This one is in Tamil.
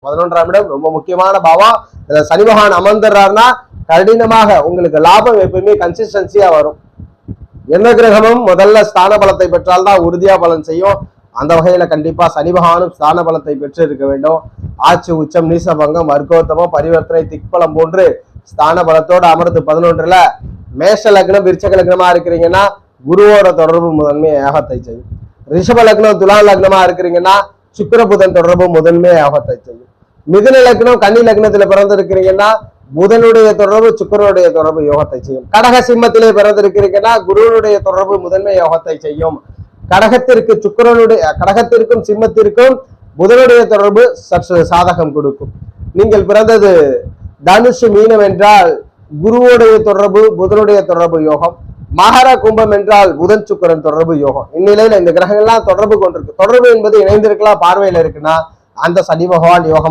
11ஆம் இடம் ரொம்ப முக்கியமான பாவம். இதுல சனி பகவான் அமர்ந்துடுறாருன்னா கடினமாக உங்களுக்கு லாபம் எப்பயுமே கன்சிஸ்டன்சியா வரும். எந்த கிரகமும் முதல்ல ஸ்தான பலத்தை பெற்றால்தான் உறுதியா பலன் செய்யும். அந்த வகையில கண்டிப்பா சனி பகவானும் ஸ்தான பலத்தை பெற்று இருக்க வேண்டும். ஆட்சி, உச்சம், நீசபங்கம், வர்க்கோத்தமம், பரிவர்த்தனை, திக்பலம் போன்று ஸ்தான பலத்தோடு அமர்ந்து 11ல மேஷ லக்னம், விருச்சக லக்னமா இருக்கிறீங்கன்னா குருவோட தொடர்பு முதன்மை யோகத்தை செய்யும். ரிஷப லக்னம், துலா லக்னமா இருக்கிறீங்கன்னா சுக்கிர புதன் தொடர்பு முதன்மை யோகத்தை செய்யும். மிதுன லக்னம், கன்னி லக்னத்துல பிறந்திருக்கிறீங்கன்னா புதனுடைய தொடர்பு சுக்கிரனுடைய தொடர்பு யோகத்தை செய்யும். கடக சிம்மத்திலே பிறந்திருக்கிறீங்கன்னா குருவனுடைய தொடர்பு முதன்மை யோகத்தை செய்யும். கடகத்திற்கும் சிம்மத்திற்கும் புதனுடைய தொடர்பு சற்று சாதகம் கொடுக்கும். நீங்கள் பிறந்தது தனுஷு மீனம் என்றால் குருவுடைய தொடர்பு புதனுடைய தொடர்பு யோகம். மகர கும்பம் என்றால் புதன் சுக்கிரன் தொடர்பு யோகம். இந்நிலையில இந்த கிரகங்கள்லாம் தொடர்பு கொண்டிருக்கு. தொடர்பு என்பது இணைந்திருக்கலாம், பார்வையில இருக்குன்னா அந்த சனி பகவான் யோகம்